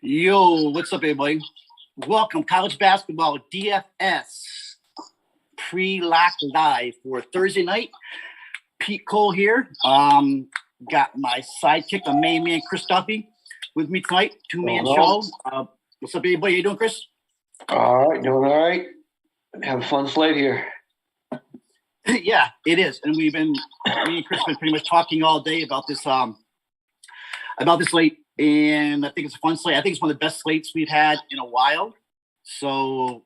Yo, what's up, everybody? Welcome, College Basketball DFS pre-lock live for Thursday night. Pete Cole here. Got my sidekick, my main man, Chris Duffy, with me tonight. Two-man show. What's up, everybody? How you doing, Chris? All right, doing all right. Have a fun slate here. Yeah, it is. And me and Chris have been pretty much talking all day about this slate. And I think it's a fun slate. I think it's one of the best slates we've had in a while. So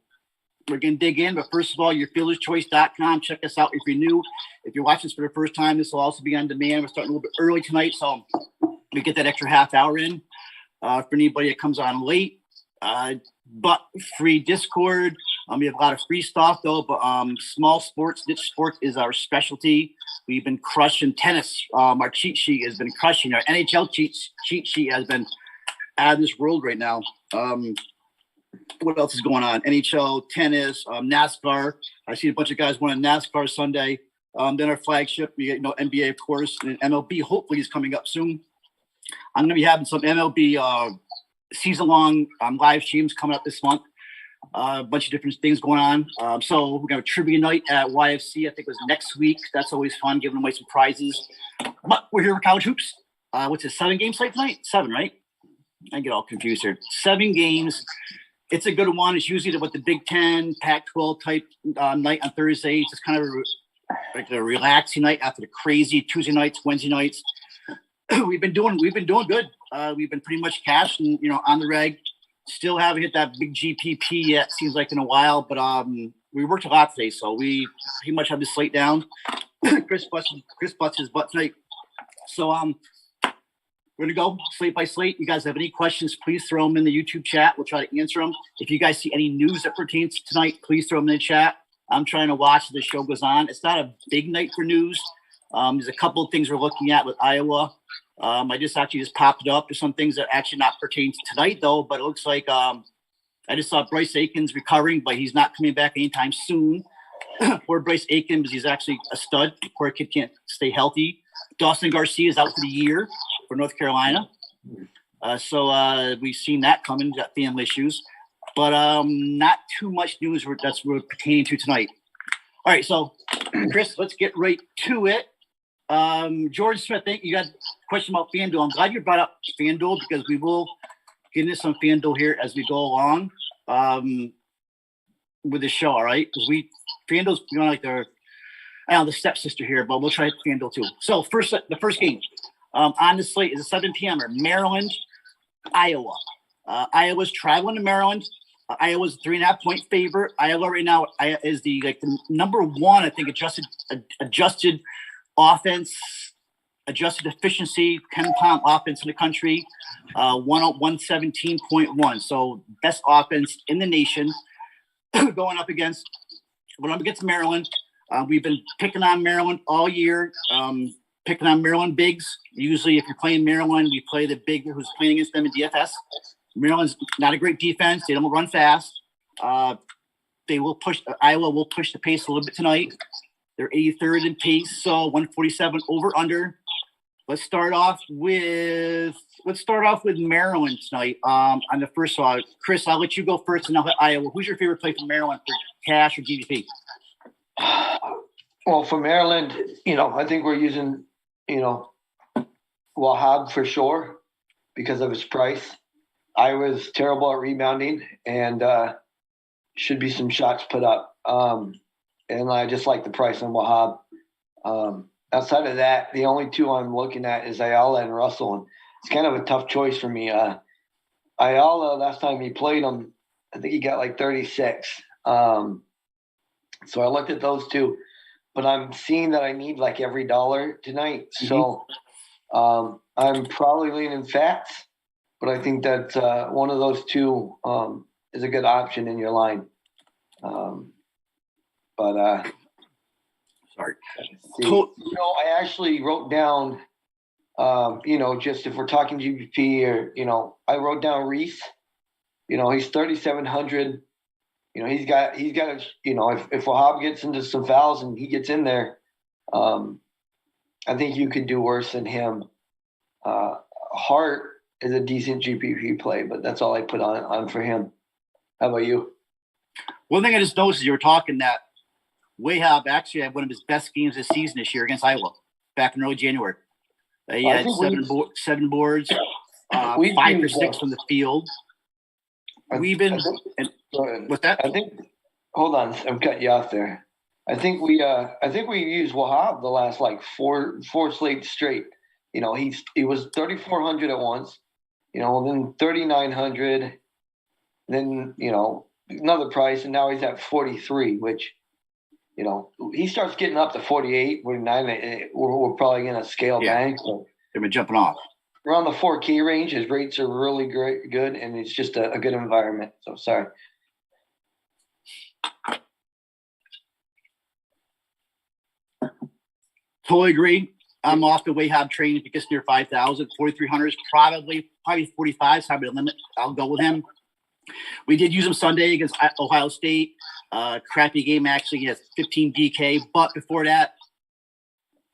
we're going to dig in. But first of all, yourfielderschoice.com. Check us out if you're new. If you're watching this for the first time, this will also be on demand. We're starting a little bit early tonight, so we get that extra half hour in for anybody that comes on late. But free Discord. We have a lot of free stuff, though. But small sports, niche sports is our specialty. We've been crushing tennis. Our cheat sheet has been crushing. Our NHL cheat sheet has been out of this world right now. What else is going on? NHL, tennis, NASCAR. I see a bunch of guys winning NASCAR Sunday. Then our flagship, we get NBA, of course, and MLB hopefully is coming up soon. I'm going to be having some MLB season-long live streams coming up this month. A bunch of different things going on. So we're going to have a trivia night at YFC. I think it was next week. That's always fun, giving away some prizes. But we're here for college hoops. What's it, 7-game slate tonight? 7, right? I get all confused here. 7 games. It's a good one. It's usually with the Big Ten, Pac-12 type night on Thursday. It's just kind of like a relaxing night after the crazy Tuesday nights, Wednesday nights. We've been doing good. We've been pretty much cashing, on the reg. Still haven't hit that big GPP yet. Seems like in a while, but we worked a lot today, so we pretty much have the slate down. Chris busted his butt tonight. So we're gonna go slate by slate. You guys have any questions? Please throw them in the YouTube chat. We'll try to answer them. If you guys see any news that pertains to tonight, please throw them in the chat. I'm trying to watch as the show goes on. It's not a big night for news. There's a couple of things we're looking at with Iowa. I just popped it up. There's some things that actually not pertain to tonight, though. But it looks like I just saw Bryce Aiken's recovering, but he's not coming back anytime soon. Poor Bryce Aiken, because he's actually a stud. Poor kid can't stay healthy. Dawson Garcia is out for the year for North Carolina. So we've seen that coming, got family issues. But not too much news that's pertaining to tonight. All right, so, Chris, let's get right to it. George Smith, you got a question about FanDuel. I'm glad you brought up FanDuel because we will get into some FanDuel here as we go along with the show, all right? Because FanDuel's like the stepsister here, but we'll try FanDuel too. So the first game on the slate is a 7 p.m. Maryland, Iowa. Iowa's traveling to Maryland. Iowa's 3.5-point favorite. Iowa right now is the number one, I think, adjusted offense, adjusted efficiency, 10-pound offense in the country, 117.1. So best offense in the nation going up against Maryland. We've been picking on Maryland all year, picking on Maryland bigs. Usually if you're playing Maryland, we play the big who's playing against them in DFS. Maryland's not a great defense. They don't run fast. Iowa will push the pace a little bit tonight. They're 83rd in pace, so 147 over under. Let's start off with Maryland tonight. On the first one, Chris, I'll let you go first, and I'll hit Iowa. Who's your favorite play from Maryland for cash or GDP? Well, for Maryland, I think we're using, Wahab for sure because of his price. Iowa's terrible at rebounding, and should be some shots put up. And I just like the price on Wahab. Outside of that, the only two I'm looking at is Ayala and Russell. And it's kind of a tough choice for me. Ayala, last time he played him, I think he got like 36. So I looked at those two. But I'm seeing that I need like every dollar tonight. So I'm probably leaning Fats. But I think that one of those two is a good option in your line. Sorry. I actually wrote down, just if we're talking GPP or, I wrote down Reese. He's 3,700. He's got if Wahab gets into some fouls and he gets in there, I think you could do worse than him. Hart is a decent GPP play, but that's all I put on for him. How about you? One thing I just noticed is you were talking that Wahab actually had one of his best games this season this year against Iowa back in early January. He had seven boards, 5 for 6 from the field. With that? Hold on, I'm cutting you off there. I think we used Wahab the last like four slates straight. You know, he was 3,400 at once, you know, then 3,900, then, you know, another price, and now he's at 43, which, you know, he starts getting up to 48, 49, we're probably going to scale back. So they've been jumping off. Around the 4K range, his rates are really good, and it's just a good environment. So, sorry. Totally agree. I'm off the Wahab train. If he gets near 5,000, 4,300 is probably 45 is probably the limit. I'll go with him. We did use him Sunday against Ohio State. Crappy game, actually. He has 15 DK. But before that,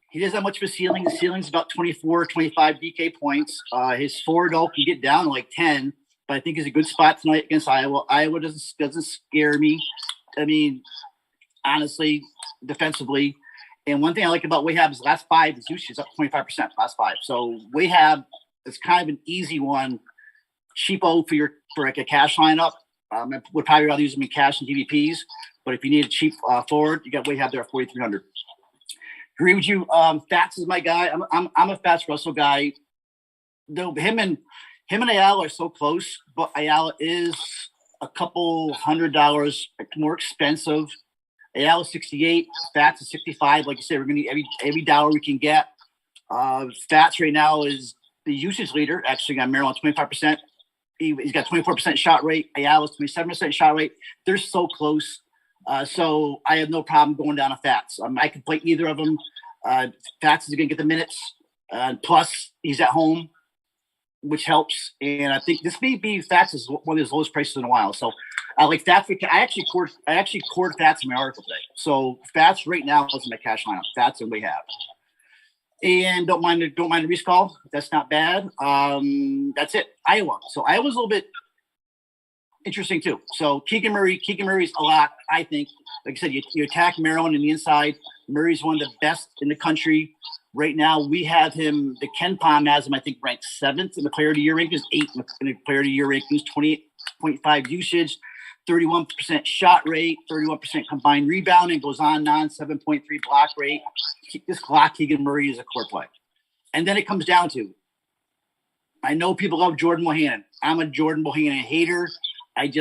he doesn't have much of a ceiling. The ceiling's about 24, 25 DK points. His floor, though, can get down to like 10. But I think he's a good spot tonight against Iowa. Iowa doesn't scare me. I mean, honestly, defensively. And one thing I like about Wahab is last 5, his usage is up 25% last 5. So Wahab is kind of an easy one, cheapo for like a cash lineup. I would probably rather use him in cash and DVPs. But if you need a cheap forward, you got Wahab there at 4,300. Agree with you. Fats is my guy. I'm a Fats Russell guy. Though him and Ayala are so close, but Ayala is a couple $100 more expensive. Ayala 68, Fats is 65. Like you said, we're going to need every dollar we can get. Fats right now is the usage leader. Actually, got Maryland 25%. He's got 24% shot rate. Ayala's 27% shot rate. They're so close. So I have no problem going down to Fats. I can play either of them. Fats is going to get the minutes. Plus, he's at home, which helps. And I think this may be Fats is one of his lowest prices in a while. So I like Fats. I actually cored Fats in my article today. So Fats right now is in my cash lineup. Fats and Wahab. And don't mind the Reese call. That's not bad. That's it. Iowa. So Iowa's a little bit interesting too. So Keegan Murray's a lot, I think. Like I said, you attack Maryland in the inside. Murray's one of the best in the country. Right now, we have him, the Ken Palm has him, I think, ranked 7th in the Player of the Year rankings, 8th in the Player of the Year rankings, 28.5 usage, 31% shot rate, 31% combined rebounding, goes on 7.3 block rate. This clock, Keegan Murray is a core play. And then it comes down to, I know people love Jordan Bohannon. I'm a Jordan Bohannon hater. I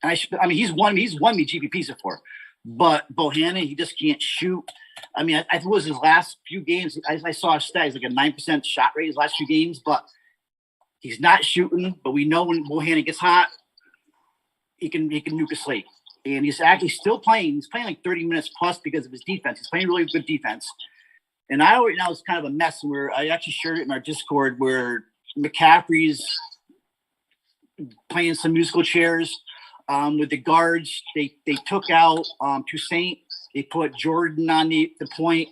mean, he's won me GPPs before, but Bohannon, he just can't shoot. I mean, I think it was his last few games. I saw a stat, he's like a 9% shot rate his last few games, but he's not shooting. But we know when Bohannon gets hot, he can nuke a slate. And he's actually still playing. He's playing like 30 minutes plus because of his defense. He's playing really good defense. And I right now is kind of a mess where I actually shared it in our Discord where McCaffrey's playing some musical chairs with the guards. They took out Toussaint. They put Jordan on the point,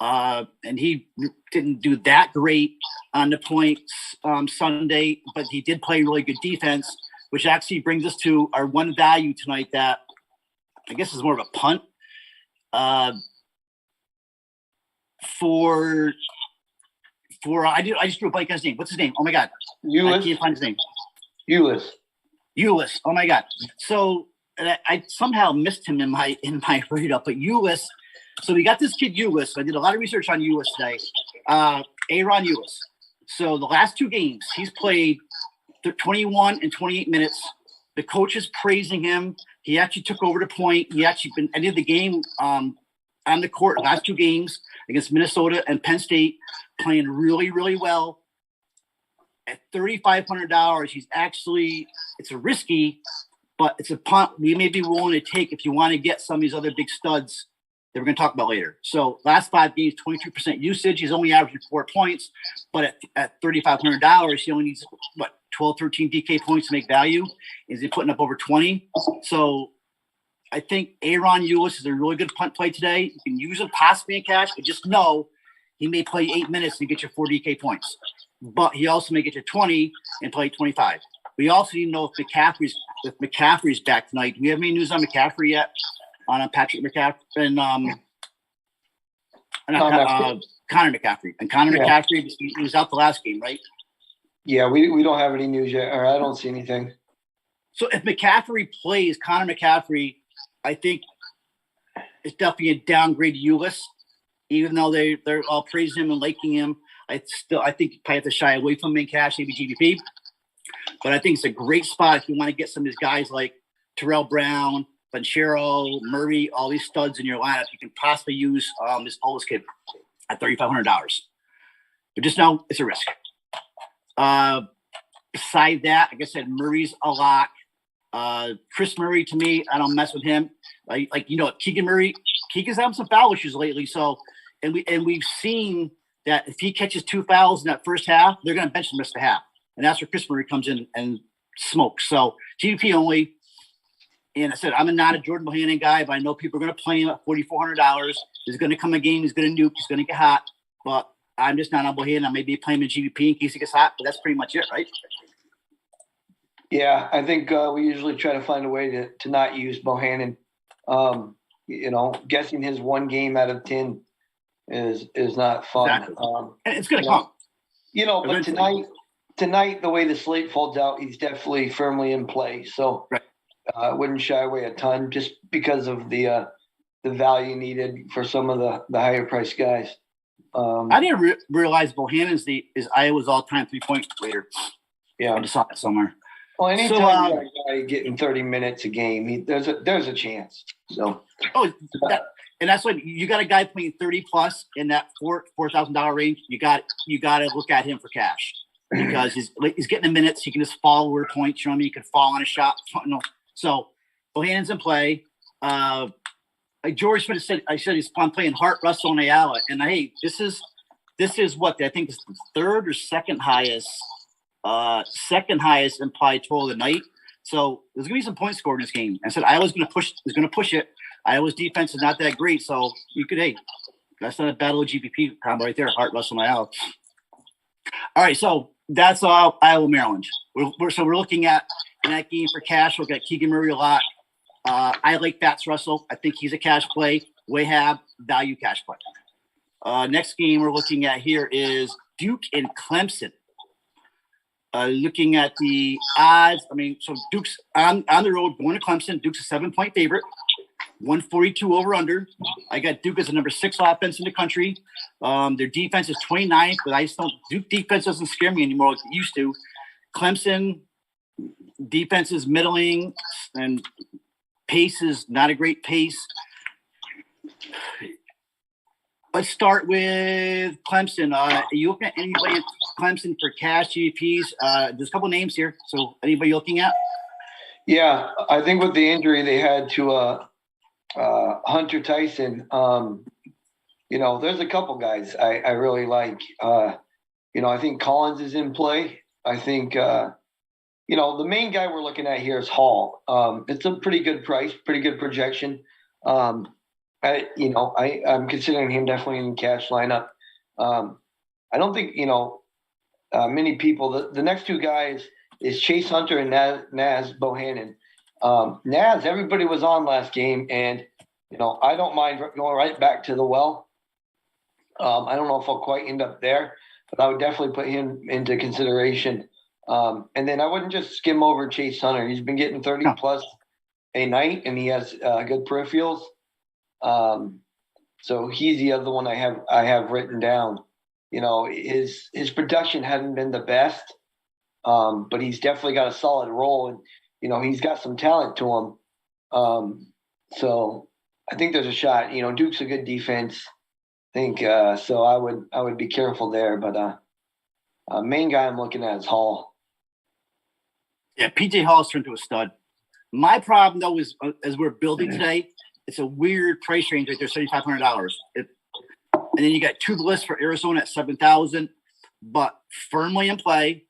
and he didn't do that great on the points Sunday, but he did play really good defense, which actually brings us to our one value tonight that I guess is more of a punt. I just drew a blank on his name. What's his name? Oh my God. I can't find his name. Ulis. Oh my God. So I somehow missed him in my read-up, but Ulis. So we got this kid Ulis. I did a lot of research on Ulis today. Aaron Ulis. So the last 2 games, he's played 21 and 28 minutes. The coach is praising him. He actually took over the point. He actually ended the game on the court the last 2 games against Minnesota and Penn State, playing really, really well. At $3,500, he's actually – it's a risky, but it's a punt we may be willing to take if you want to get some of these other big studs that we're going to talk about later. So last 5 games, 22% usage. He's only averaging 4 points, but at $3,500, he only needs, 12, 13 DK points to make value. Is he putting up over 20? So I think Aaron Ulis is a really good punt play today. You can use him possibly in cash, but just know he may play 8 minutes and get you 4 DK points. but he also may get to 20 and play 25. We also need to know if McCaffrey's back tonight. Do we have any news on McCaffrey yet? On Patrick McCaffrey and Connor McCaffrey. And Connor McCaffrey, he was out the last game, right? Yeah, we don't have any news yet, or I don't see anything. So if McCaffrey plays, Connor McCaffrey, I think it's definitely a downgrade to Ulyss. Even though they're all praising him and liking him, I think you probably have to shy away from him in cash, maybe GDP. But I think it's a great spot if you want to get some of these guys like Terrell Brown, Banchero, Murray, all these studs in your lineup. You can possibly use this oldest kid at $3,500. But just know it's a risk. Beside that, like I said, Murray's a lock. Chris Murray, to me, I don't mess with him. Keegan Murray, Keegan's having some foul issues lately. So, and we've seen that if he catches 2 fouls in that first half, they're going to bench him the rest of the half. And that's where Chris Murray comes in and smokes. So GDP only. And I said, I'm not a Jordan Bohannon guy, but I know people are going to play him at $4,400. There's going to come a game. He's going to nuke. He's going to get hot. But I'm just not on Bohannon. I may be playing him in GDP in case he gets hot, but that's pretty much it, right? Yeah, I think we usually try to find a way to not use Bohannon. Guessing his 1 game out of 10 is not fun. Exactly. And it's going to come. But tonight, the way the slate folds out, he's definitely firmly in play. So right. I wouldn't shy away a ton just because of the value needed for some of the higher priced guys. I didn't realize Bohannon is Iowa's all-time 3-point leader. Yeah, I just saw it somewhere. Well, anytime you got a guy getting 30 minutes a game, there's a chance. So. And that's what you got a guy playing 30 plus in that $4,000 range. You got to look at him for cash because he's getting the minutes. He can just fall over points. You know what I mean? He could fall on a shot. No. So Bohannon's in play. Like George Smith said, I said he's playing Hart, Russell, and Ayala. And hey, this is what I think is the third or second highest implied total of the night. So there's gonna be some points scored in this game. I said Iowa's gonna push it. Iowa's defense is not that great, so you could that's not a battle of GPP combo right there. Hart, Russell, and Ayala. All right, so that's Iowa, Maryland. We're looking at in that game for cash. We'll get Keegan Murray a lot. I like Fats Russell. I think he's a cash play. Wahab, value cash play. Next game we're looking at here is Duke and Clemson. Looking at the odds, so Duke's on the road, going to Clemson. Duke's a 7-point favorite, 142 over under. I got Duke as the number 6 offense in the country. Their defense is 29th, but I just don't. Duke defense doesn't scare me anymore like it used to. Clemson defense is middling, and pace is not a great pace. Let's start with Clemson. Are you looking at anybody at Clemson for cash GPs? There's a couple names here. So anybody looking at? Yeah, I think with the injury they had to Hunter Tyson, there's a couple guys I really like. I think Collins is in play. I think, the main guy we're looking at here is Hall. It's a pretty good price, pretty good projection. I'm considering him definitely in cash lineup. I don't think, many people, the next 2 guys is Chase Hunter and Naz Bohannon. Naz, everybody was on last game, and, I don't mind going right back to the well. I don't know if I'll quite end up there, but I would definitely put him into consideration. And then I wouldn't just skim over Chase Hunter. He's been getting 30 plus a night, and he has good peripherals. So he's the other one I have written down. His production hasn't been the best, but he's definitely got a solid role, and he's got some talent to him. So I think there's a shot. Duke's a good defense. I think so. I would be careful there, but main guy I'm looking at is Hall. Yeah, PJ Hall's turned to a stud. My problem though is as we're building today, it's a weird price range right there, $7,500. And then you got 2 lists for Arizona at $7,000, but firmly in play.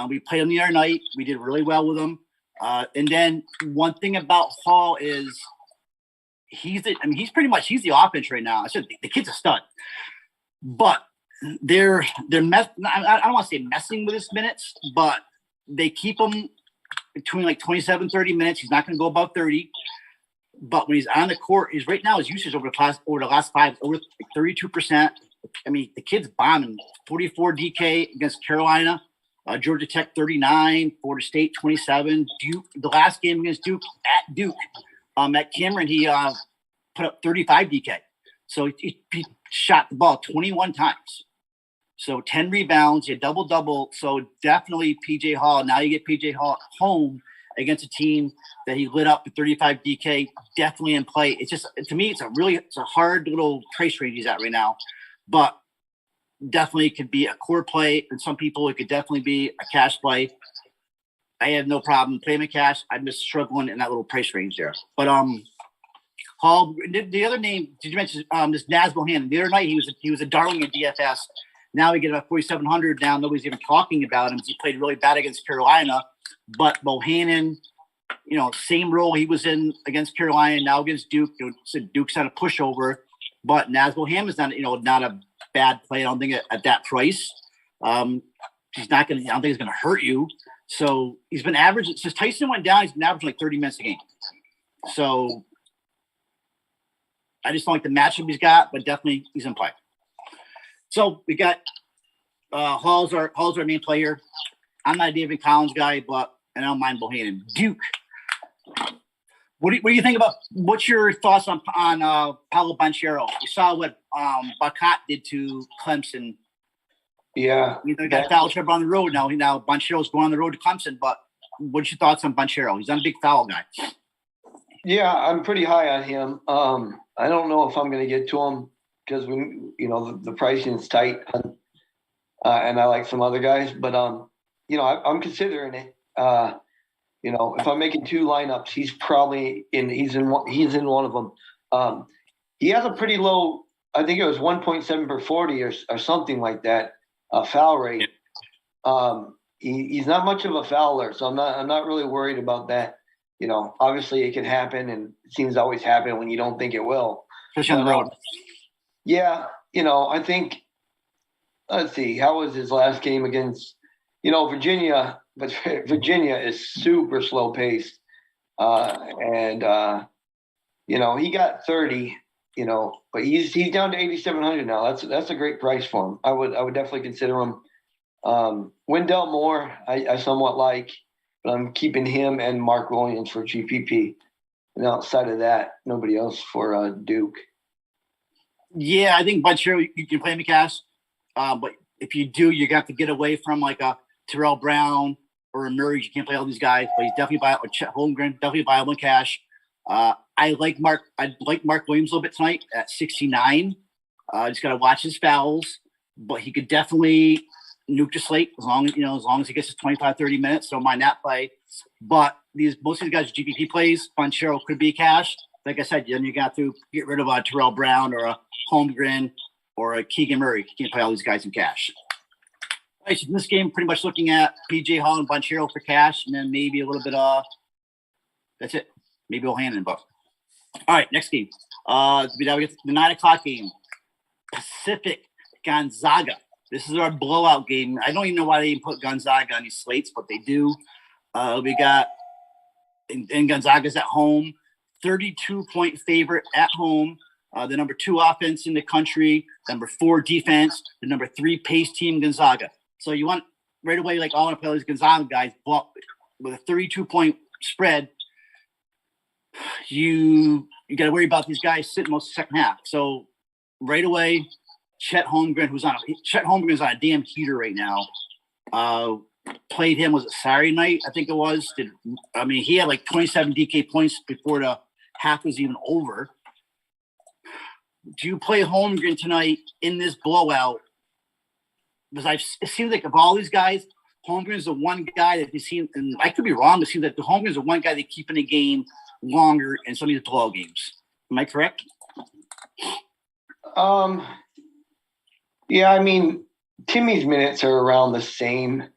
We played them the other night. We did really well with them. And then one thing about Hall is he's the offense right now. I said the kid's a stud, but I don't want to say messing with his minutes, but they keep him between like 27, 30 minutes. He's not going to go above 30. But when he's on the court, right now his usage over the last 5 over 32%. I mean, the kid's bombing. 44 DK against Carolina, Georgia Tech 39, Florida State 27. Duke, the last game against Duke at Duke, at Cameron, he put up 35 DK. So he shot the ball 21 times. So 10 rebounds, you double. So definitely PJ Hall. Now you get PJ Hall at home against a team that he lit up for 35 DK, definitely in play. It's just, to me, it's a hard little price range he's at right now, but definitely could be a core play. And some people, it could definitely be a cash play. I have no problem playing with cash. I'm just struggling in that little price range there. But Hall, the other name, did you mention this Naz Bohannon? The other night he was a darling in DFS. Now we get about 4,700. Now nobody's even talking about him. He played really bad against Carolina. But Bohannon, same role he was in against Carolina, now against Duke. Duke's had a pushover, but Naz Bohannon is not a bad play. I don't think at that price. He's not going to. I don't think he's going to hurt you. So he's been averaging since Tyson went down. He's been averaging like 30 minutes a game. So I just don't like the matchup he's got, but definitely he's in play. So we got Hall's our main player. I'm not a David Collins guy, but I don't mind Bohannon. Duke. What do you think about? What's your thoughts on Paolo Banchero? You saw what Bacat did to Clemson. Yeah, he got foul trouble on the road. Now Banchero's going on the road to Clemson. But what's your thoughts on Banchero? He's not a big foul guy. Yeah, I'm pretty high on him. I don't know if I'm going to get to him because the pricing is tight, and I like some other guys, but I'm considering it. If I'm making 2 lineups, he's probably he's in one of them. He has a pretty low, I think it was 1.7 per 40 or something like that, foul rate. He's not much of a fouler, so I'm not really worried about that. Obviously it can happen, and it seems to always happen when you don't think it will. Especially on the road. Yeah, I think. Let's see, how was his last game against Virginia? But Virginia is super slow paced, and he got 30. But he's down to 8,700 now. That's a great price for him. I would definitely consider him. Wendell Moore, I somewhat like, but I'm keeping him and Mark Williams for GPP. And outside of that, nobody else for Duke. Yeah, I think Banchero you can play him in cash, but if you do, you're gonna have to get away from like a Terrell Brown or a Murray. You can't play all these guys, but he's definitely viable. Chet Holmgren, definitely viable in cash. I like Mark Williams a little bit tonight at 69. Just got to watch his fouls, but he could definitely nuke the slate as long as he gets his 25, 30 minutes. Don't mind that play. But most of these guys are GPP plays. Banchero could be cash. Like I said, then you got to get rid of a Terrell Brown or a Holmgren or a Keegan Murray. You can't play all these guys in cash. All right, so in this game, pretty much looking at PJ Hall and Banchero for cash, and then maybe a little bit that's it. Maybe Bohannon, but all right, next game. We get the 9:00 game. Pacific Gonzaga. This is our blowout game. I don't even know why they even put Gonzaga on these slates, but they do. We got and Gonzaga's at home, 32-point favorite at home. The number 2 offense in the country, number 4 defense, the number 3 pace team, Gonzaga. So you want right away, like, I want to play these Gonzaga guys, but with a 32-point spread, you got to worry about these guys sitting most of the second half. So right away, Chet Holmgren's on a damn heater right now. Played him, was it Saturday night? I think it was. He had like 27 DK points before the half was even over. Do you play Holmgren tonight in this blowout? Because it seems like of all these guys, Holmgren is the one guy that you see, and I could be wrong, but it seems like the Holmgren is the one guy they keep in the game longer in some of these blowout games. Am I correct? Yeah, Timmy's minutes are around the same.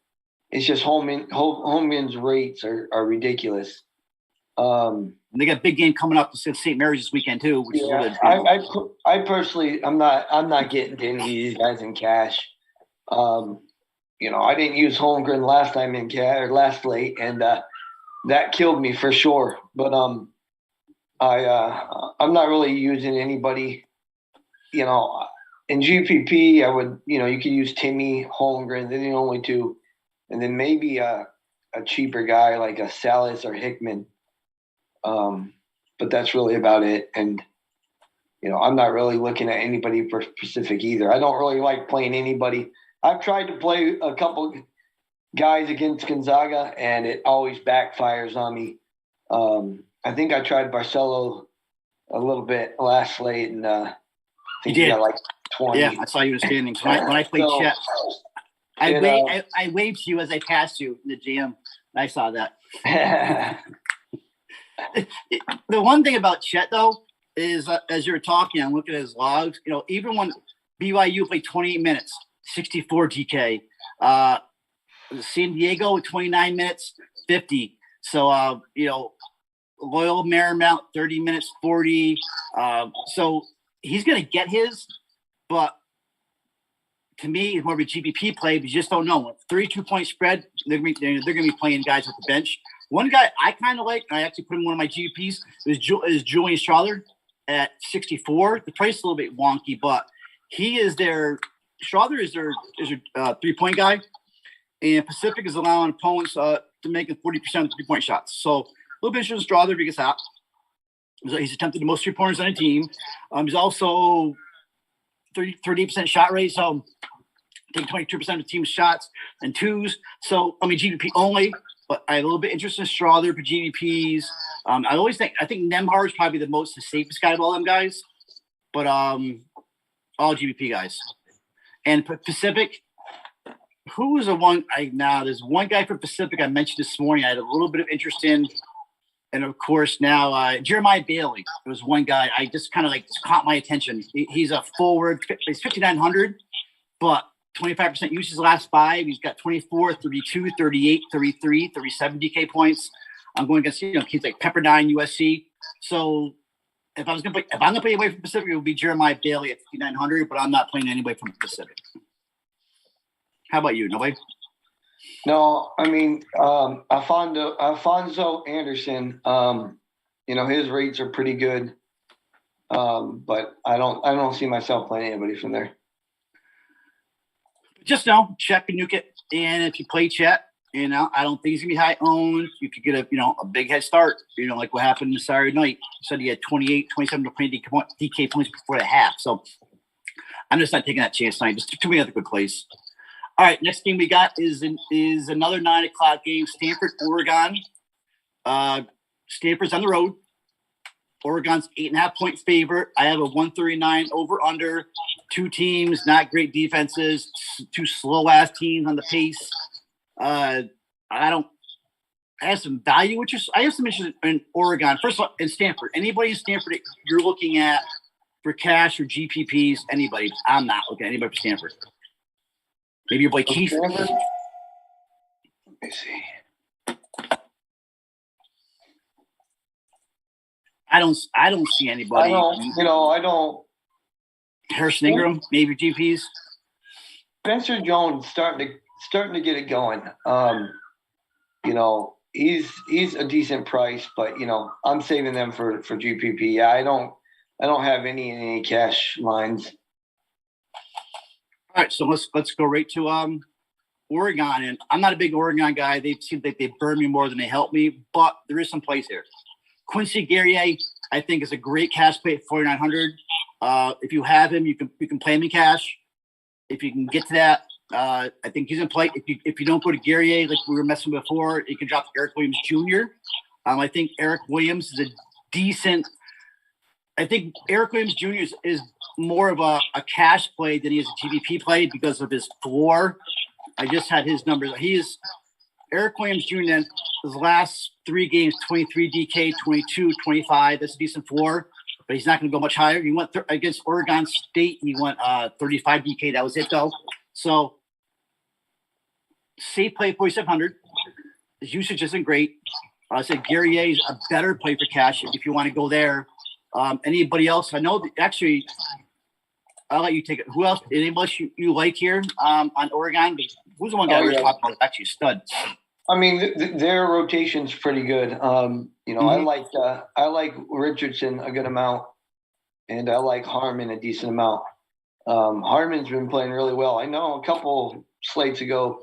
It's just Holmgren's rates are ridiculous. They got a big game coming up against St. Mary's this weekend too, which is a little bit. I personally, I'm not getting to any of these guys in cash. I didn't use Holmgren last time in cash or last late, and that killed me for sure. But I'm not really using anybody. In GPP, I would, you could use Timmy, Holmgren. They're the only two, and then maybe a cheaper guy like a Salas or Hickman. But that's really about it. And, I'm not really looking at anybody for specific either. I don't really like playing anybody. I've tried to play a couple guys against Gonzaga, and it always backfires on me. I think I tried Barcelo a little bit last slate, and I think he got like 20. Yeah, I saw you in the standings. When I played Chet, I waved to you as I passed you in the GM. I saw that. The one thing about Chet, though, is as you were talking, I'm looking at his logs. Even when BYU played 28 minutes, 64 DK. San Diego, 29 minutes, 50. So, Loyal Marymount, 30 minutes, 40. So he's going to get his, but to me, it's more of a GPP play. But you just don't know. 32-point spread, they're going to be playing guys at the bench. One guy I kind of like, and I actually put in one of my GPPs, is Julian Strother at 64. The price is a little bit wonky, but Strother is their 3-point guy, and Pacific is allowing opponents to make 40% of 3-point shots. So a little bit interested in Strother because he's attempted the most 3-pointers on a team. He's also 38% shot rate, so taking 22% of the team's shots and twos. So GPP only. But I'm a little bit interested in Strother for GVPs. I think Nemhard is probably the safest guy of all them guys. But all GVP guys. And Pacific, who was the one? There's one guy from Pacific I mentioned this morning. I had a little bit of interest in. And, of course, now Jeremiah Bailey. There was one guy I just kind of just caught my attention. He's a forward. He's 5,900, but 25% usage last 5. He's got 24, 32, 38, 33, 37 DK points. I'm going against kids like Pepperdine, USC. So if I'm going to play away from Pacific, it would be Jeremiah Bailey at 5,900. But I'm not playing anybody from Pacific. How about you? Nobody? No, Alfonso Anderson. His rates are pretty good. But I don't see myself playing anybody from there. Just check and nuke it. And if you play Chet, I don't think he's gonna be high owned. You could get a big head start. Like what happened Saturday night. You said he had 28, 27 to 20 DK points before the half. So I'm just not taking that chance tonight. Just too many other good plays. All right, next game we got is another 9 o'clock game. Stanford, Oregon. Stanford's on the road. Oregon's 8.5-point favorite. I have a 139 over under. 2 teams, not great defenses. 2 slow ass teams on the pace. I have some value, I have some interest in Oregon. First of all, in Stanford. Anybody in Stanford you're looking at for cash or GPPs? Anybody? I'm not looking at anybody for Stanford. Maybe your boy Keith. Let me see. I don't see anybody. I don't. Harrison Ingram, maybe GPs. Spencer Jones starting to get it going. He's a decent price, but I'm saving them for GPP. Yeah, I don't have any cash lines. All right, so let's go right to Oregon, and I'm not a big Oregon guy. They seem like they burn me more than they help me, but there is some plays here. Quincy Guerrier, I think, is a great cash play at 4,900. If you have him, you can play him in cash. If you can get to that, I think he's in play. If you don't go to Guerrier, like we were messing before, you can drop to Eric Williams Jr. I think Eric Williams is a decent. I think Eric Williams Jr. is more of a cash play than he is a GPP play because of his floor. I just had his numbers. He is Eric Williams Jr. His last 3 games, 23 DK, 22, 25. That's a decent floor, but he's not going to go much higher. He went against Oregon State. He went 35 DK. That was it, though. So safe play 4,700. His usage isn't great. I said Gary A is a better play for cash if you want to go there. Anybody else? I know actually, I'll let you take it. Who else? Anybody else you like here on Oregon? Who's the one guy we're talking about? Actually, stud. I mean, their rotation's pretty good. I like Richardson a good amount, and I like Harmon a decent amount. Harmon's been playing really well. I know a couple slates ago,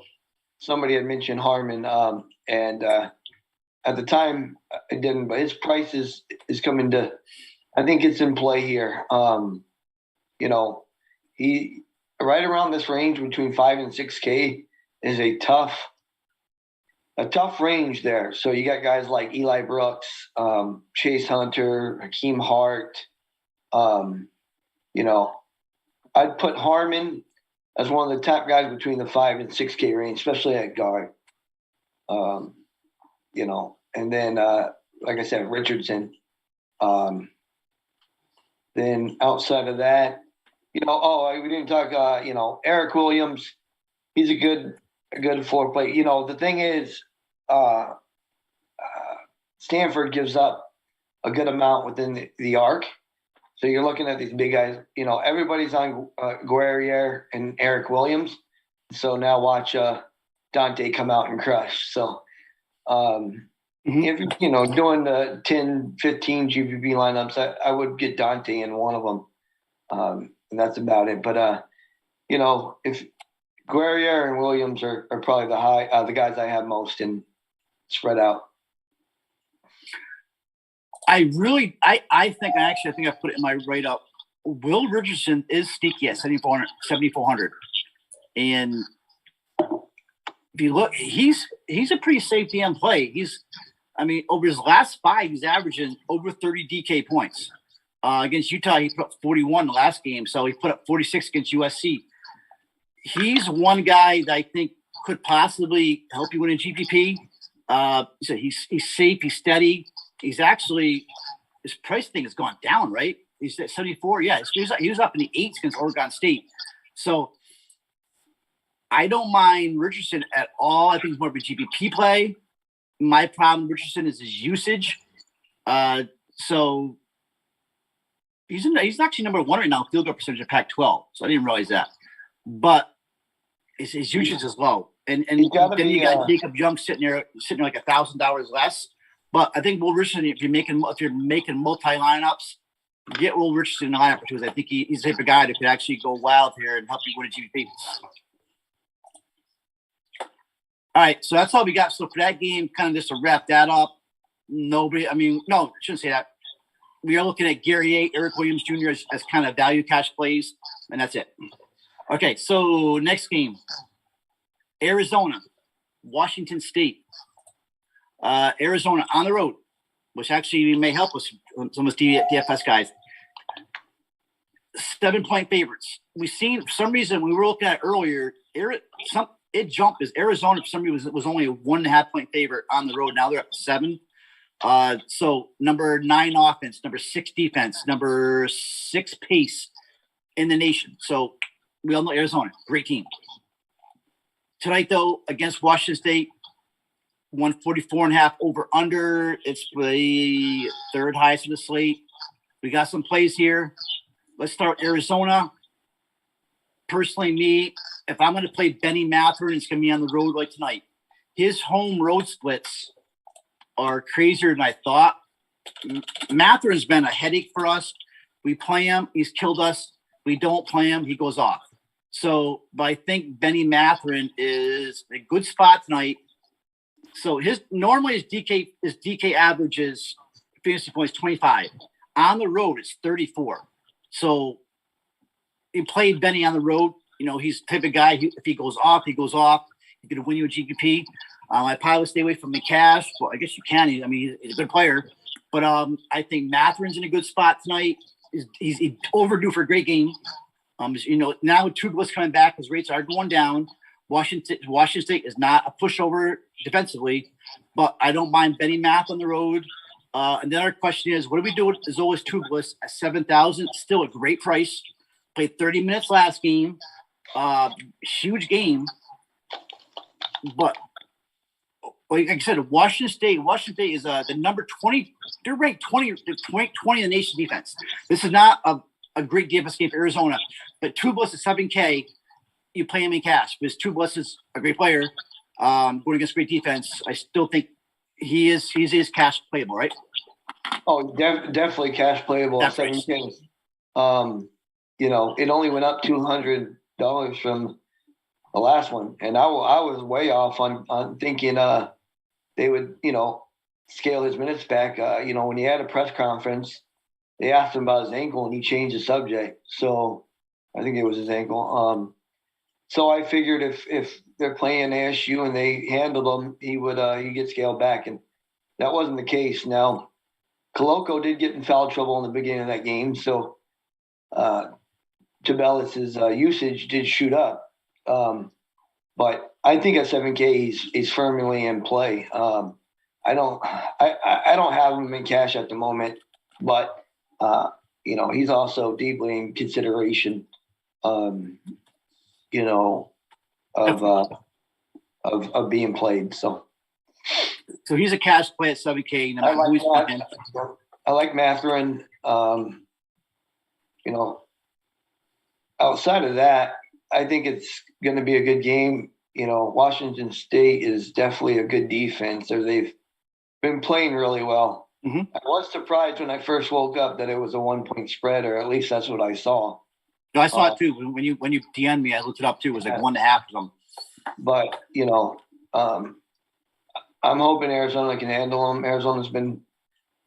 somebody had mentioned Harmon, and at the time I didn't, but his price is coming to. I think it's in play here. He right around this range between 5 and 6K is a tough range there. So you got guys like Eli Brooks, Chase Hunter, Hakeem Hart. I'd put Harmon as one of the top guys between the 5 and 6K range, especially at guard. And then like I said, Richardson. Then outside of that, we didn't talk. Eric Williams. He's a good 4-play. The thing is, Stanford gives up a good amount within the arc. So you're looking at these big guys. Everybody's on Guerriere and Eric Williams. So now watch Dante come out and crush. So if doing the 10, 15 GPP lineups, I would get Dante in one of them. And that's about it. But if Guerriere and Williams are probably the guys I have most in spread out. I think I put it in my write-up. Will Richardson is sneaky at 7,400. And if you look, he's a pretty safe damn play. Over his last 5, he's averaging over 30 DK points. Against Utah, he put up 41 the last game, so he put up 46 against USC. He's one guy that I think could possibly help you win a GPP. So he's safe, he's steady. He's actually his price thing has gone down, right? He's at 74. Yeah, he was up in the 8s against Oregon State. So I don't mind Richardson at all. I think he's more of a GPP play. My problem with Richardson is his usage. So he's actually number 1 right now, field goal percentage of Pac-12. So I didn't realize that. But his usage is low. And then you got Jacob Young sitting there like $1,000 less. But I think Will Richardson, if you're making multi lineups, get Will Richardson in the lineup because I think he's the type of guy that could actually go wild here and help you win a GPP. All right, so that's all we got. So for that game, kind of just to wrap that up, I shouldn't say that. We are looking at Gary A, Eric Williams Jr. as kind of value cash plays, and that's it. Okay, so next game, Arizona, Washington State. Arizona on the road, which actually may help us, some of the DFS guys. 7-point favorites. We've seen, for some reason, we were looking at it earlier, it jumped as Arizona, for some reason, was only a 1.5-point favorite on the road. Now they're up to 7. So number 9 offense, number 6 defense, number 6 pace in the nation. So we all know Arizona, great team. Tonight, though, against Washington State, 144.5 over under. It's the 3rd highest in the slate. We got some plays here. Let's start Arizona. Personally, if I'm going to play Benny Matherin, it's going to be on the road like tonight. His home road splits are crazier than I thought. Matherin's been a headache for us. We play him, he's killed us. We don't play him, he goes off. But I think Benny Matherin is a good spot tonight. So normally his DK averages fantasy points 25. On the road, it's 34. So you play Benny on the road. He's the type of guy, if he goes off, he goes off. He's going to win you a GPP. I probably stay away from Ncaab. Well, I guess you can. He's a good player. But I think Matherin's in a good spot tonight. He's overdue for a great game. Now with Tubelis coming back, his rates are going down. Washington State is not a pushover defensively, but I don't mind Benny Math on the road. And then our question is, what do we do with Azolas Tubelis at 7,000? Still a great price. Played 30 minutes last game. Huge game. But like I said, Washington State is the number 20. They're ranked 20 in the nation defense. This is not a great defense game for Arizona, but Tubeless is 7K. You play him in cash because Tubeless is a great player. Going against great defense, I still think he is cash playable, right? Oh, definitely cash playable at 7K. It only went up $200 from the last one, and I was way off on thinking they would scale his minutes back. When he had a press conference, they asked him about his ankle, and he changed the subject. So I think it was his ankle. So I figured if they're playing ASU and they handled him, he'd get scaled back, and that wasn't the case. Now, Coloco did get in foul trouble in the beginning of that game, so Jabellis's usage did shoot up. But I think at 7K he's firmly in play. I don't have him in cash at the moment, but he's also deeply in consideration. Of being played. So he's a cash play at 7K. No matter who's playing. I like Matherin. Outside of that, I think it's going to be a good game. Washington State is definitely a good defense. They've been playing really well. Mm-hmm. I was surprised when I first woke up that it was a 1-point spread, or at least that's what I saw. No, I saw it too. When you DM'd me, I looked it up too. It was like 1.5 or something. But I'm hoping Arizona can handle them. Arizona's been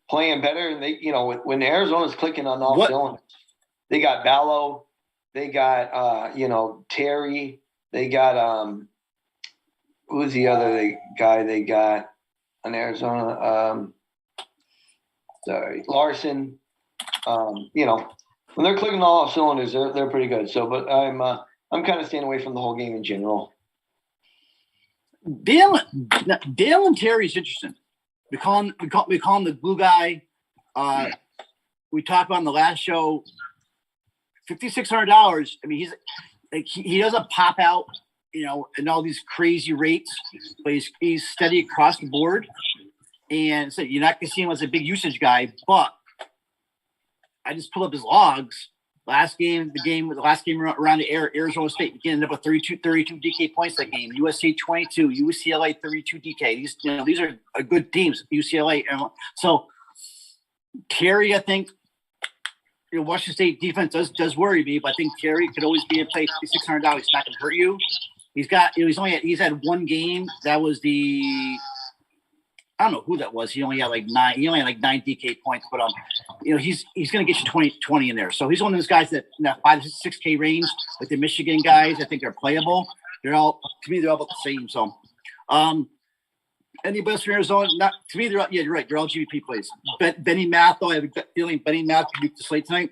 playing better, and they, when Arizona's clicking on all cylinders, they got Ballo, they got Terry, they got who's the other guy they got in Arizona? Larson. When they're clicking all cylinders, they're pretty good. So, but I'm kind of staying away from the whole game in general. Dale and Terry's interesting. We call him the glue guy. We talked about in the last show. $5,600. I mean, he's like he doesn't pop out, in all these crazy rates, but he's steady across the board. And so you're not gonna see him as a big usage guy, but I just pulled up his logs. The last game around the Arizona State ended up with 32 DK points that game. USC 22, UCLA 32 DK. These are good teams. UCLA. So Terry, I think, Washington State defense does worry me, but I think Terry could always be in play. $600. He's not going to hurt you. He's had one game. That was I don't know who that was. He only had like 9. He only had like 9 DK points, but he's going to get you 20 in there. So he's one of those guys that in that 5 to 6K range, like the Michigan guys. I think they're playable. They're all about the same. So, anybody else from Arizona? Not to me. You're right. They're all GVP plays. Benny Math, though, I have a gut feeling Benny Math can beat the slate tonight.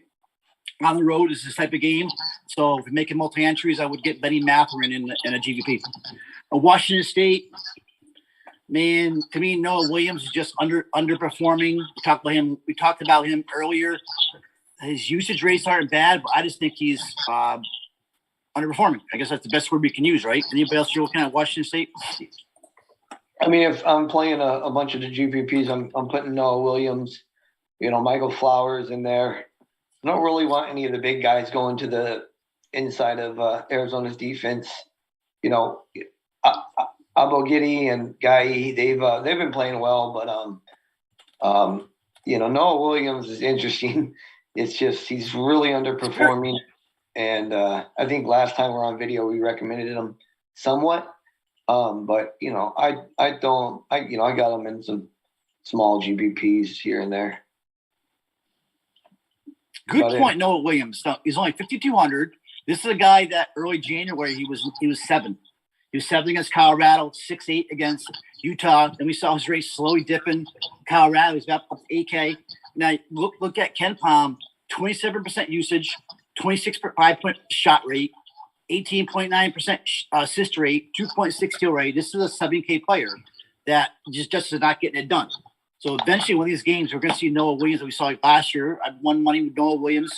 On the road is this type of game. So if you're making multi entries, I would get Benny Matherin in a GVP. Washington State. Man, to me, Noah Williams is just underperforming. We talked about him earlier. His usage rates aren't bad, but I just think he's underperforming. I guess that's the best word we can use, right? Anybody else you're looking at Washington State? I mean, if I'm playing a bunch of the GPPs, I'm putting Noah Williams, Michael Flowers in there. I don't really want any of the big guys going to the inside of Arizona's defense. Abogidi and Guy, they've been playing well, but Noah Williams is interesting. It's just he's really underperforming, and I think last time we were on video we recommended him somewhat, but I got him in some small GBPs here and there. Good point, Noah Williams. He's only 5,200. This is a guy that early January he was 7. He was 7 against Colorado, 6-8 against Utah. Then we saw his race slowly dipping. Colorado, he's got up to 8K. Now, look at Ken Palm, 27% usage, 26.5-point shot rate, 18.9% assist rate, 2.6 steal rate. This is a 7K player that just is not getting it done. So eventually, one of these games, we're going to see Noah Williams that we saw last year. I won money with Noah Williams.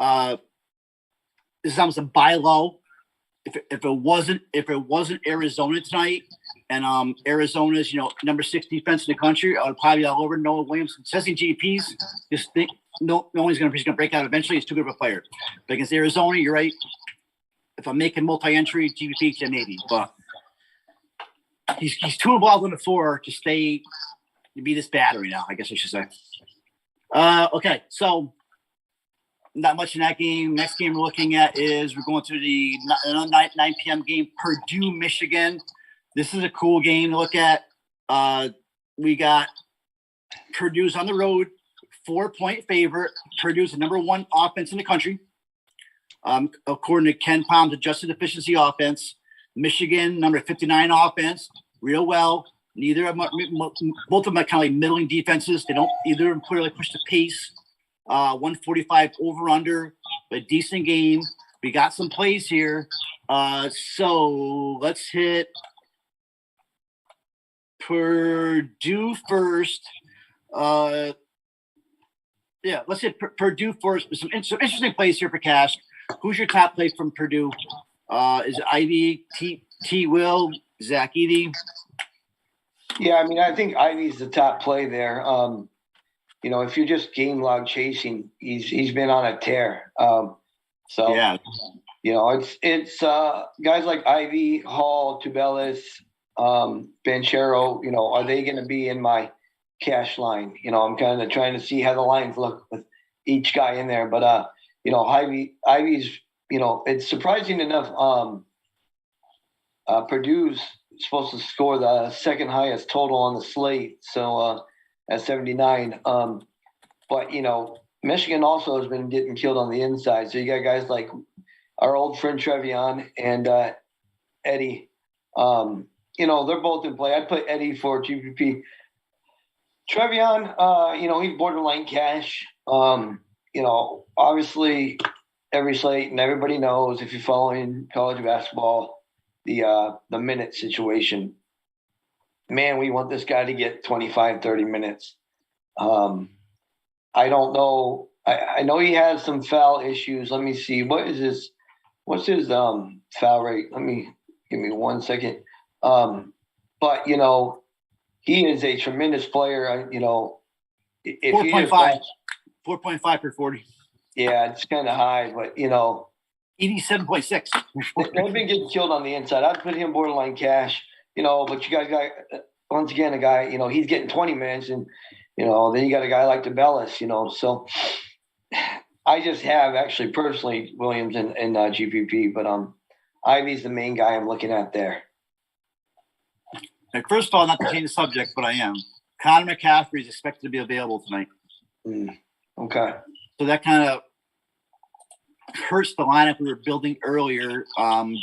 This is almost a buy low. If it wasn't Arizona tonight, And Arizona's, number 6 defense in the country. I would probably all over Noah Williams. Assessing GPs, just think no one's he's gonna break out eventually. He's too good of a player. But against Arizona, you're right. If I'm making multi-entry GPP, then maybe. But he's too involved on the floor to be this bad right now, I guess I should say. Okay, so not much in that game. Next game we're looking at is we're going to the 9 p.m. game, Purdue, Michigan. This is a cool game to look at. We got Purdue's on the road, 4-point favorite. Purdue's the number 1 offense in the country, according to Ken Palm's adjusted efficiency offense. Michigan, number 59 offense, real well. Both of them are kind of like middling defenses. They don't either of them clearly push the pace. 145 over under, a decent game. We got some plays here. So let's hit Purdue first. Let's hit Purdue first. Some interesting plays here for cash. Who's your top play from Purdue? Is it Ivy, T. Will, Zach Edey? Yeah, I mean, I think Ivy's the top play there. If you're just game log chasing, he's been on a tear. Yeah. It's guys like Ivy, Hall, Tubelis, Banchero, are they going to be in my cash line? I'm kind of trying to see how the lines look with each guy in there. But, Ivy's, it's surprising enough. Purdue's supposed to score the second highest total on the slate. So at 79. But, Michigan also has been getting killed on the inside. So you got guys like our old friend Trevion and Eddie. They're both in play. I'd put Eddie for GPP. Trevion, he's borderline cash. Obviously every slate and everybody knows if you're following college basketball, the minute situation. Man, we want this guy to get 25, 30 minutes. I don't know. I know he has some foul issues. Let me see. What's his foul rate? Give me 1 second. But he is a tremendous player. If 4.5. 4.5 per 40. Yeah, it's kind of high, but 87.6. They've been getting killed on the inside. I'd put him borderline cash, but you guys got, once again, a guy, he's getting 20 minutes and, then you got a guy like DeBellis, so I just have actually personally Williams and GPP, but Ivy's the main guy I'm looking at there. First of all, not to change the subject, but I am. Connor McCaffrey is expected to be available tonight. Okay. So that kind of hurts the lineup we were building earlier,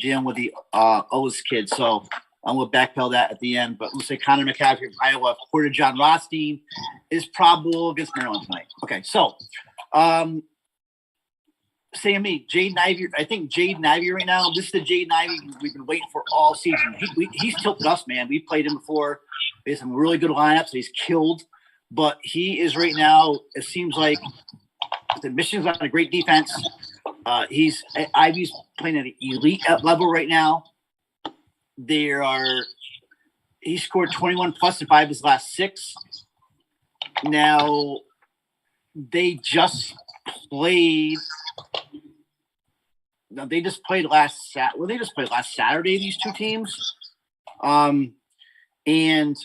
dealing with the O's kids. So I'm going to backpedal that at the end. But let's say Connor McCaffrey of Iowa, quarter John Rothstein, is probable against Maryland tonight. Okay, so Sam me, Jaden Ivey. I think Jaden Ivey right now, this is the Jaden Ivey we've been waiting for all season. He's tilted us, man. We've played him before. We had some really good lineups. He's killed. But he is right now, it seems like the Michigan's on a great defense. Ivy's playing at an elite level right now. He scored 21 plus in 5 of his last 6. Now they just played last Saturday, these two teams. And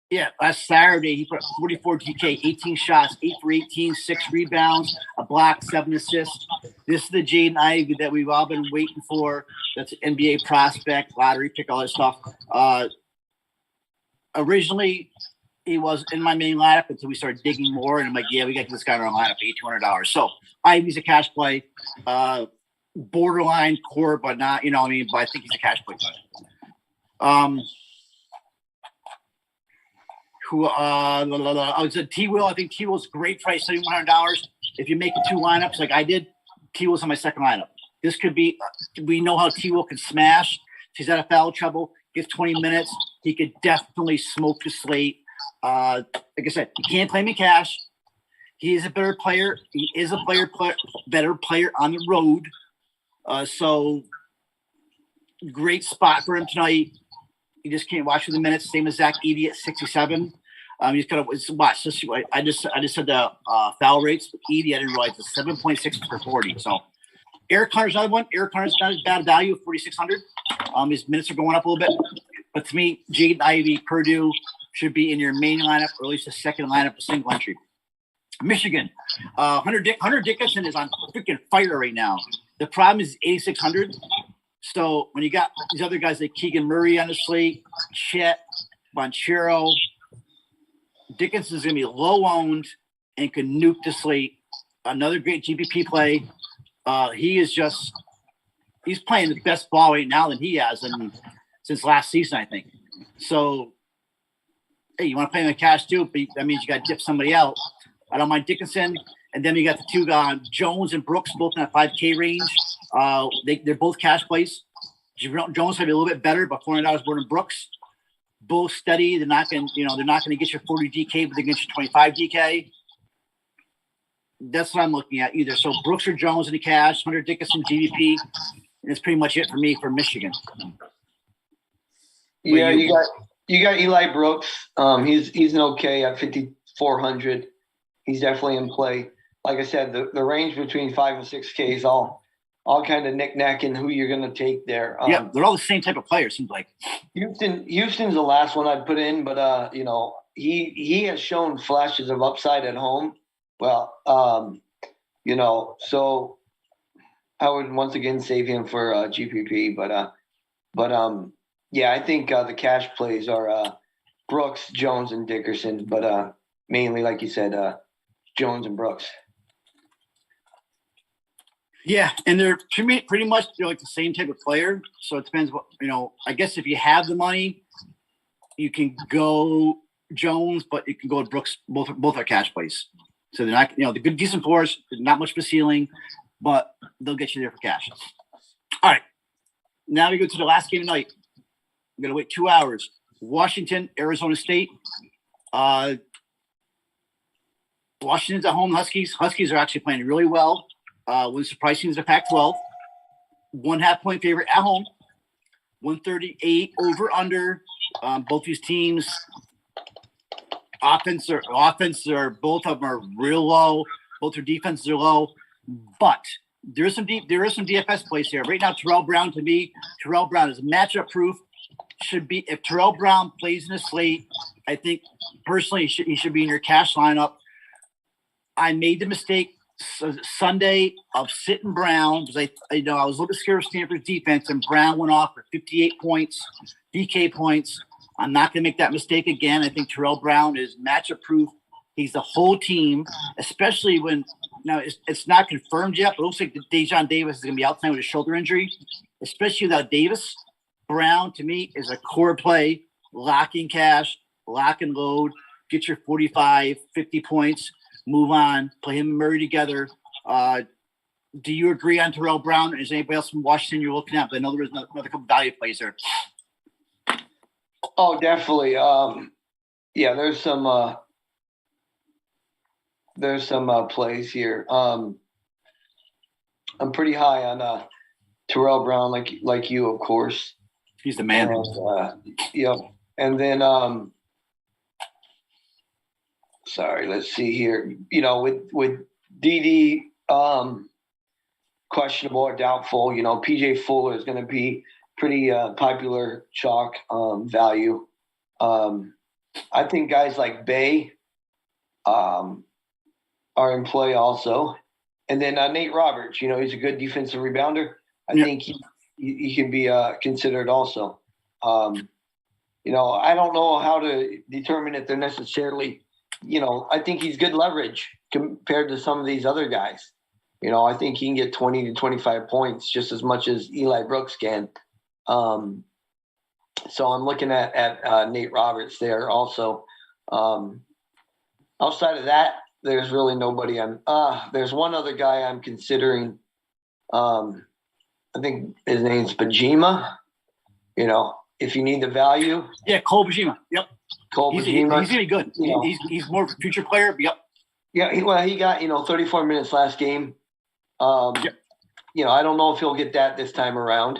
yeah, last Saturday he put up 44 DK, 18 shots, 8 for 18, 6 rebounds, a block, 7 assists. This is the Jaden Ivey that we've all been waiting for. That's an NBA prospect, lottery pick, all that stuff. Originally, he was in my main lineup until we started digging more, and I'm like, yeah, we got this guy in our lineup for $8,200. So Ivy's a cash play, borderline core, but not, but I think he's a cash play. I said T. Will. I think T. Will's great price, $7,100. If you make 2 lineups like I did, T. Will's on my second lineup. This could be. We know how T. Will can smash. If he's out of foul trouble, gets 20 minutes. He could definitely smoke the slate. Like I said, you can't play him in cash. He is a better player. He is a better player on the road. So great spot for him tonight. You just can't watch for the minutes. Same as Zach Edey at 67. You just gotta watch. I just said the foul rates. Edey, I didn't realize it's 7.6 per 40. So Eric Hunter's another one. Eric Hunter's not as bad value, 4,600. His minutes are going up a little bit, but to me, Jaden Ivey, Purdue should be in your main lineup or at least the second lineup, a single entry. Michigan, Hunter Dickinson is on freaking fire right now. The problem is 8,600. So when you got these other guys like Keegan Murray on the slate, Chet, Bonchero, Dickinson's going to be low owned and can nuke the slate. Another great GPP play. He's playing the best ball right now than he has since last season, I think. So, hey, you want to play him in cash too, but that means you got to dip somebody out. I don't mind Dickinson. And then we got the two guys, Jones and Brooks, both in that 5K range. They're both cash plays. Jones might be a little bit better, but $400 more than Brooks. Both steady. They're not going to get you 40 DK, but they get you 25 DK. That's what I'm looking at either. So Brooks or Jones in the cash, Hunter Dickinson, GDP. And that's pretty much it for me for Michigan. Yeah, you got Eli Brooks. He's an okay at 5,400. He's definitely in play. Like I said, the range between 5 and 6K is all kind of knick-knacking who you're going to take there. Yeah, they're all the same type of players, seems like. Houston's the last one I'd put in, but he has shown flashes of upside at home. Well, so I would once again save him for GPP, but yeah, I think the cash plays are Brooks, Jones, and Dickerson, but mainly, like you said, Jones and Brooks. Yeah, and they're pretty much like the same type of player. So it depends what I guess if you have the money, you can go Jones, but you can go with Brooks. Both are cash plays. So they're not the good decent floors, not much of a ceiling, but they'll get you there for cash. All right, now we go to the last game of the night. We're gonna wait 2 hours. Washington, Arizona State. Washington's at home. Huskies are actually playing really well. When surprising is the Pac-12. 1.5 point favorite at home. 138 over under. Both these teams, offense are both of them are real low. Both their defenses are low, but there is some DFS plays here right now. Terrell Brown is matchup proof. Should be if Terrell Brown plays in a slate. I think personally he should be in your cash lineup. I made the mistake Sunday of sitting Brown because I was a little bit scared of Stanford's defense, and Brown went off for 58 points, DK points. I'm not going to make that mistake again. I think Terrell Brown is matchup proof. He's the whole team, especially when now it's not confirmed yet, but it looks like Dejon Davis is going to be out tonight with a shoulder injury, especially without Davis. Brown, to me, is a core play, lock in cash, lock and load, get your 45, 50 points, move on, play him and Murray together. Do you agree on Terrell Brown? Is anybody else from Washington you're looking at? But I know there's another couple value plays there. Oh, definitely. Yeah, there's some plays here. I'm pretty high on Terrell Brown, like you, of course. He's the man. Yep. And then, sorry, let's see here. With DD questionable or doubtful, PJ Fuller is going to be pretty popular chalk value. I think guys like Bay are in play also. And then Nate Roberts, he's a good defensive rebounder. I think he can be considered also. I don't know how to determine if they're necessarily, I think he's good leverage compared to some of these other guys. I think he can get 20 to 25 points just as much as Eli Brooks can. So I'm looking at Nate Roberts there also. Outside of that, there's really nobody. There's one other guy I'm considering. I think his name's Bajima. If you need the value. Yeah, Cole Bajima. Yep. Bajima. He's going to be good. He's more of a future player. But yep. Yeah, he got 34 minutes last game. I don't know if he'll get that this time around,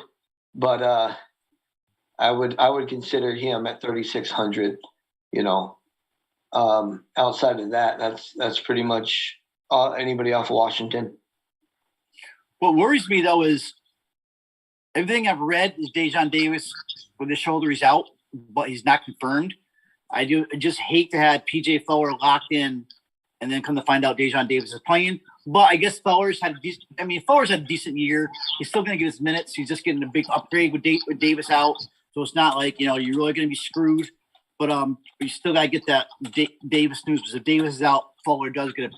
but I would consider him at 3,600. You know, outside of that, that's pretty much anybody off Washington. What worries me though is everything I've read is Dejon Davis with his shoulder, he's out, but he's not confirmed. I just hate to have PJ Fowler locked in and then come to find out Dejon Davis is playing. But I guess Fowler's had a decent year. He's still going to get his minutes. He's just getting a big upgrade with Davis out. So it's not like, you're really going to be screwed. But you still got to get that Davis news, because if Davis is out, Fowler does get a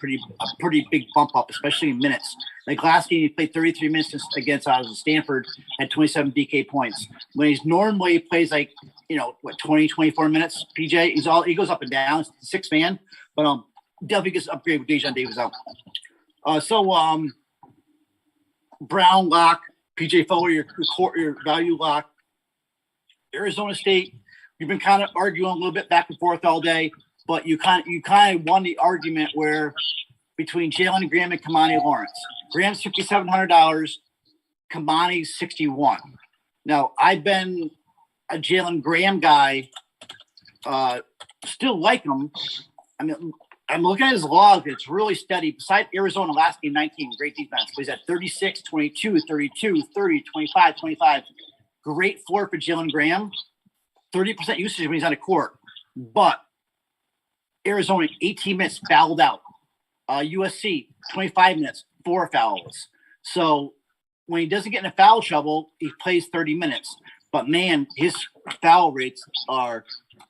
pretty big bump up, especially in minutes. Like last game, he played 33 minutes against Stanford, had 27 DK points. When he normally plays 20, 24 minutes, PJ, he goes up and down. He's a six man, but definitely gets an upgrade with Dejon Davis out. Brown lock, PJ Fowler, your value lock. Arizona State, you've been kind of arguing a little bit back and forth all day, but you kind of won the argument where between Jalen Graham and Kamani Lawrence. Graham's $5,700, Kamani's $61. Now, I've been a Jalen Graham guy, still like him. I mean, I'm looking at his log. It's really steady. Besides Arizona last game, 19, great defense. But he's at 36, 22, 32, 30, 25, 25. Great floor for Jalen Graham. 30% usage when he's on the court. But Arizona, 18 minutes, fouled out. USC, 25 minutes, 4 fouls. So when he doesn't get in a foul trouble, he plays 30 minutes. But, man, his foul rates are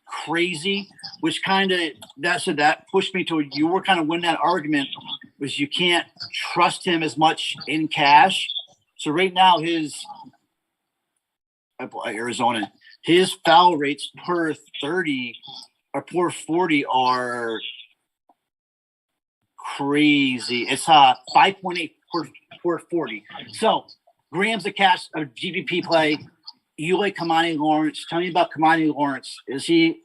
crazy, which kind of that pushed me to you were kind of winning that argument, was you can't trust him as much in cash. So right now Arizona, his foul rates per 30 or per 40 are crazy. It's 5.8 per 40. So Graham's a cash a GPP play. You like Kamani Lawrence. Tell me about Kamani Lawrence. Is he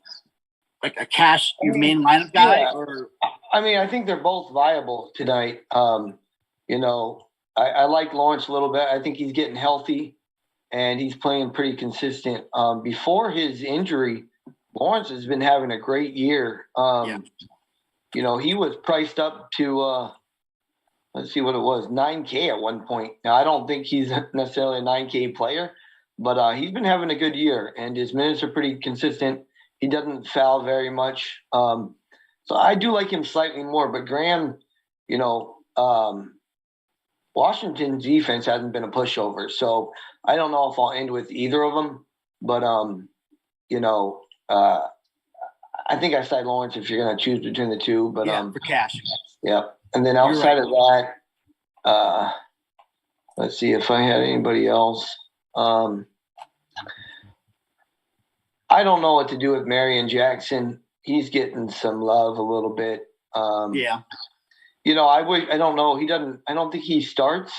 like a cash your main lineup guy? Yeah. Or I think they're both viable tonight. I like Lawrence a little bit. I think he's getting healthy and he's playing pretty consistent. Before his injury, Lawrence has been having a great year. He was priced up to let's see what it was, 9K at one point. Now, I don't think he's necessarily a 9K player, but he's been having a good year, and his minutes are pretty consistent. He doesn't foul very much. So I do like him slightly more. But Graham, Washington's defense hasn't been a pushover. So I don't know if I'll end with either of them. But, I think I side Lawrence if you're going to choose between the two. But for cash. Yeah. And then outside of that, let's see if I had anybody else. I don't know what to do with Marion Jackson. He's getting some love a little bit. I don't know. I don't think he starts,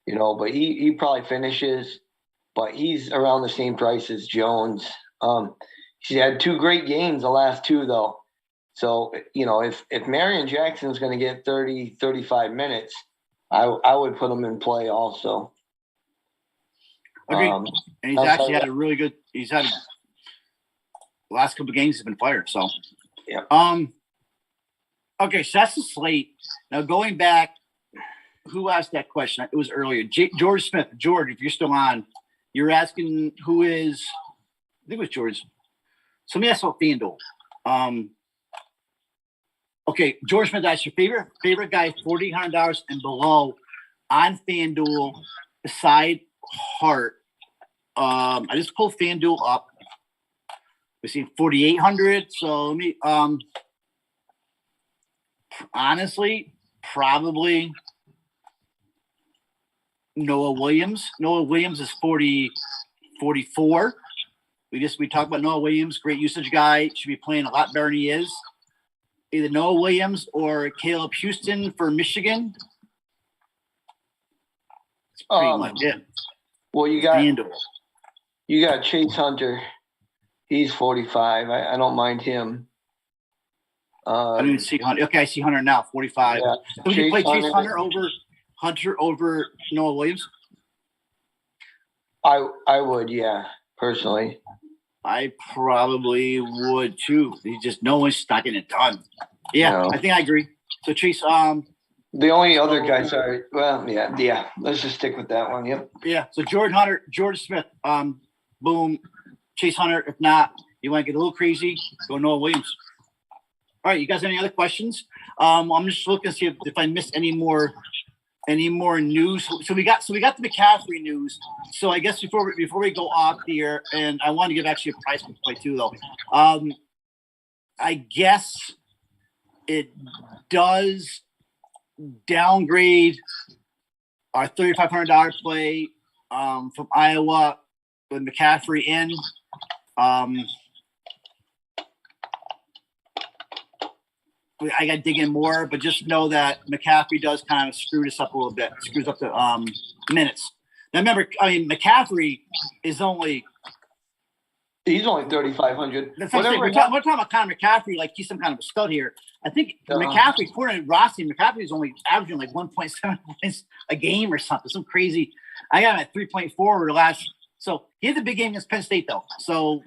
but he probably finishes, but he's around the same price as Jones. He's had 2 great games, the last 2 though. So, if Marion Jackson's going to get 30, 35 minutes, I would put him in play also. Agreed. And he's actually had the last couple of games he's been fired. So, yeah. Okay, so that's the slate. Now going back, who asked that question? It was earlier. George Smith. George, if you're still on, you're asking who is. I think it was George. So let me ask about FanDuel. Okay, George Smith, that's your favorite guy, $4,800 and below on FanDuel beside Hart. I just pulled FanDuel up. We see 4,800. So let me honestly probably Noah Williams. Noah Williams is 44. We talked about Noah Williams, great usage guy, should be playing a lot better than he is. Either Noah Williams or Caleb Houston for Michigan. That's pretty much it. Well, you got Chase Hunter. He's 45. I don't mind him. I didn't see Hunter. Okay, I see Hunter now, 45. Yeah. So would you play Chase Hunter over Noah Williams? I would, yeah. personally. I probably would too. No one's not getting it done. Yeah, no. I think I agree. So Chase, the only other guys are yeah. Let's just stick with that one. Yep. Yeah. So Jordan Hunter, Jordan Smith, boom, Chase Hunter. If not, you want to get a little crazy, go Noah Williams. All right, you guys have any other questions? I'm just looking to see if I missed any more news. So we got the McCaffrey news. So I guess before we go off here, and I want to give actually a price play too, though. I guess it does downgrade our $3,500 play from Iowa with McCaffrey in. I got to dig in more, but just know that McCaffrey does kind of screw this up a little bit. Screws up the minutes. Now remember, McCaffrey is only. He's only 3,500. We're talking about Connor McCaffrey, like he's some kind of a stud here. I think McCaffrey, according to Rossi, McCaffrey is only averaging like 1.7 points a game or something. Some crazy. I got him at 3.4 over the last. So he had the big game against Penn State though. So,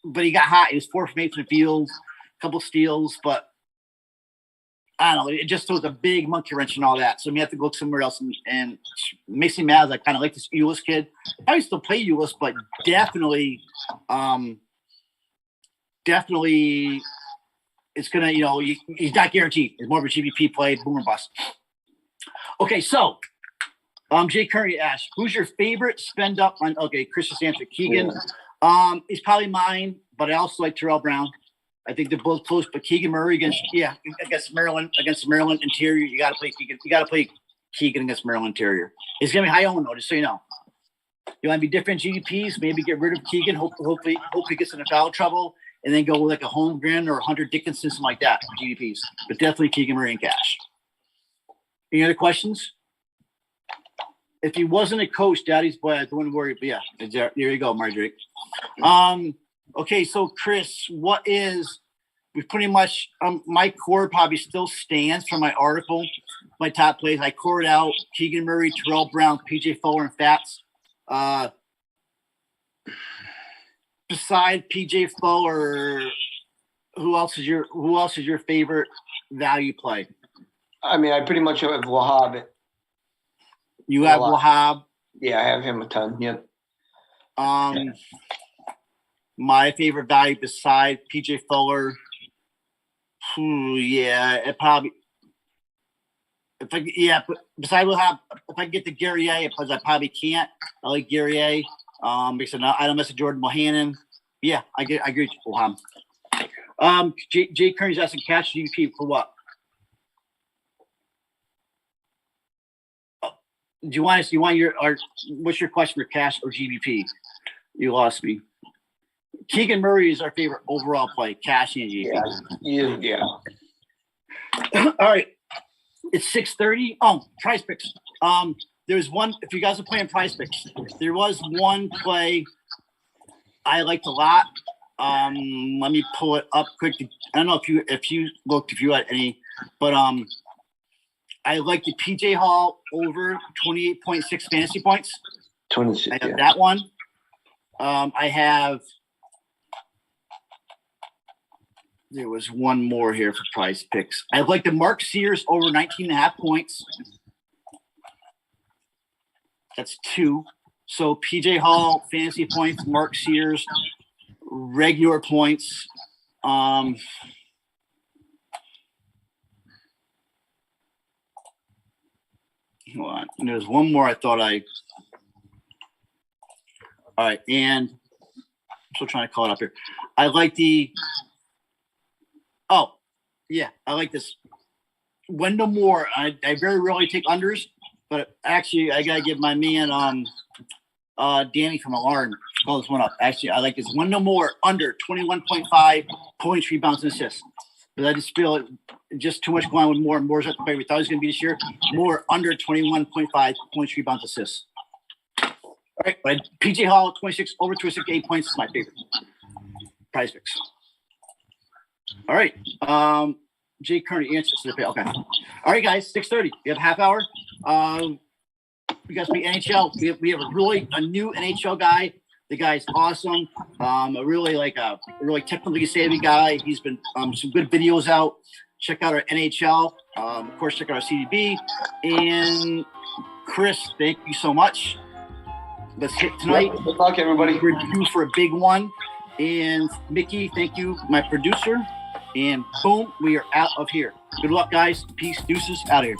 but he got hot. He was 4 from 8 from the field, a couple steals, but I don't know. It just was a big monkey wrench and all that. So we have to go somewhere else, and it makes me mad. I kind of like this Ulis kid. I used to play Ulis, but definitely, it's gonna. He's not guaranteed. It's more of a GBP play, boom or bust. Okay, so Jay Curry asked, "Who's your favorite spend up on?" Okay, Chris just answered. Keegan, is probably mine, but I also like Terrell Brown. I think they're both close, but Keegan Murray against Maryland interior. You got to play Keegan. You got to play Keegan against Maryland interior. It's gonna be high owned though, just so you know. You want to be different GDPs? Maybe get rid of Keegan. Hopefully he gets into foul trouble, and then go with like a Holmgren or Hunter Dickinson, something like that for GDPs. But definitely Keegan Murray in cash. Any other questions? If he wasn't a coach, Daddy's boy, I don't worry. But yeah, there you go, Marjorie. Okay, so Chris, we pretty much my core probably still stands from my article, my top plays. I cored out Keegan Murray, Terrell Brown, PJ Fuller, and Fats. Beside PJ Fuller, who else is your favorite value play? I mean, I pretty much have Wahab. You have Wahab? Yeah, I have him a ton. Yep. My favorite value beside PJ Fuller, it probably. Beside Wahab, if I get to Gary A, because I probably can't. I like Gary A. Because I don't mess with Jordan Bohannon. Yeah, I agree with Wahab. Jay Kearney's asking cash GDP for what? What's your question for cash or GBP? You lost me. Keegan Murray is our favorite overall play, cash and GBP. Yeah. All right. It's 6:30. Oh, PrizePicks. There's one. If you guys are playing PrizePicks, there was one play I liked a lot. Let me pull it up quick. I don't know if you had any, but I like the PJ Hall over 28.6 fantasy points. 26. I have that one. I have. There was one more here for PrizePicks. I like the Mark Sears over 19.5 points. That's 2. So PJ Hall, fantasy points, Mark Sears, regular points. Hold on. And there's one more I thought all right, and I'm still trying to call it up here. I like I like this. Wendell Moore. I very rarely take unders, but actually I gotta give my man Danny from Alarm call this one up. Actually, I like this Wendell Moore under 21.5 points, rebounds, and assists. But I just feel just too much going on with Moore. Moore's at the play we thought he was going to be this year. Moore under 21.5 points, rebounds, assists. All right, but PJ Hall 26 over 26, 8 points is my favorite. PrizePicks. All right. Jay Kearney answers. Okay. All right, guys. 6:30. We have a half hour. We got to be NHL. We have a new NHL guy. The guy's awesome. A really technically savvy guy. He's been some good videos out. Check out our NHL. Of course, check out our CDB. And Chris, thank you so much. Let's hit tonight. Good luck, everybody. We're due for a big one. And Mickey, thank you, my producer. And boom, we are out of here. Good luck, guys. Peace, deuces, out of here.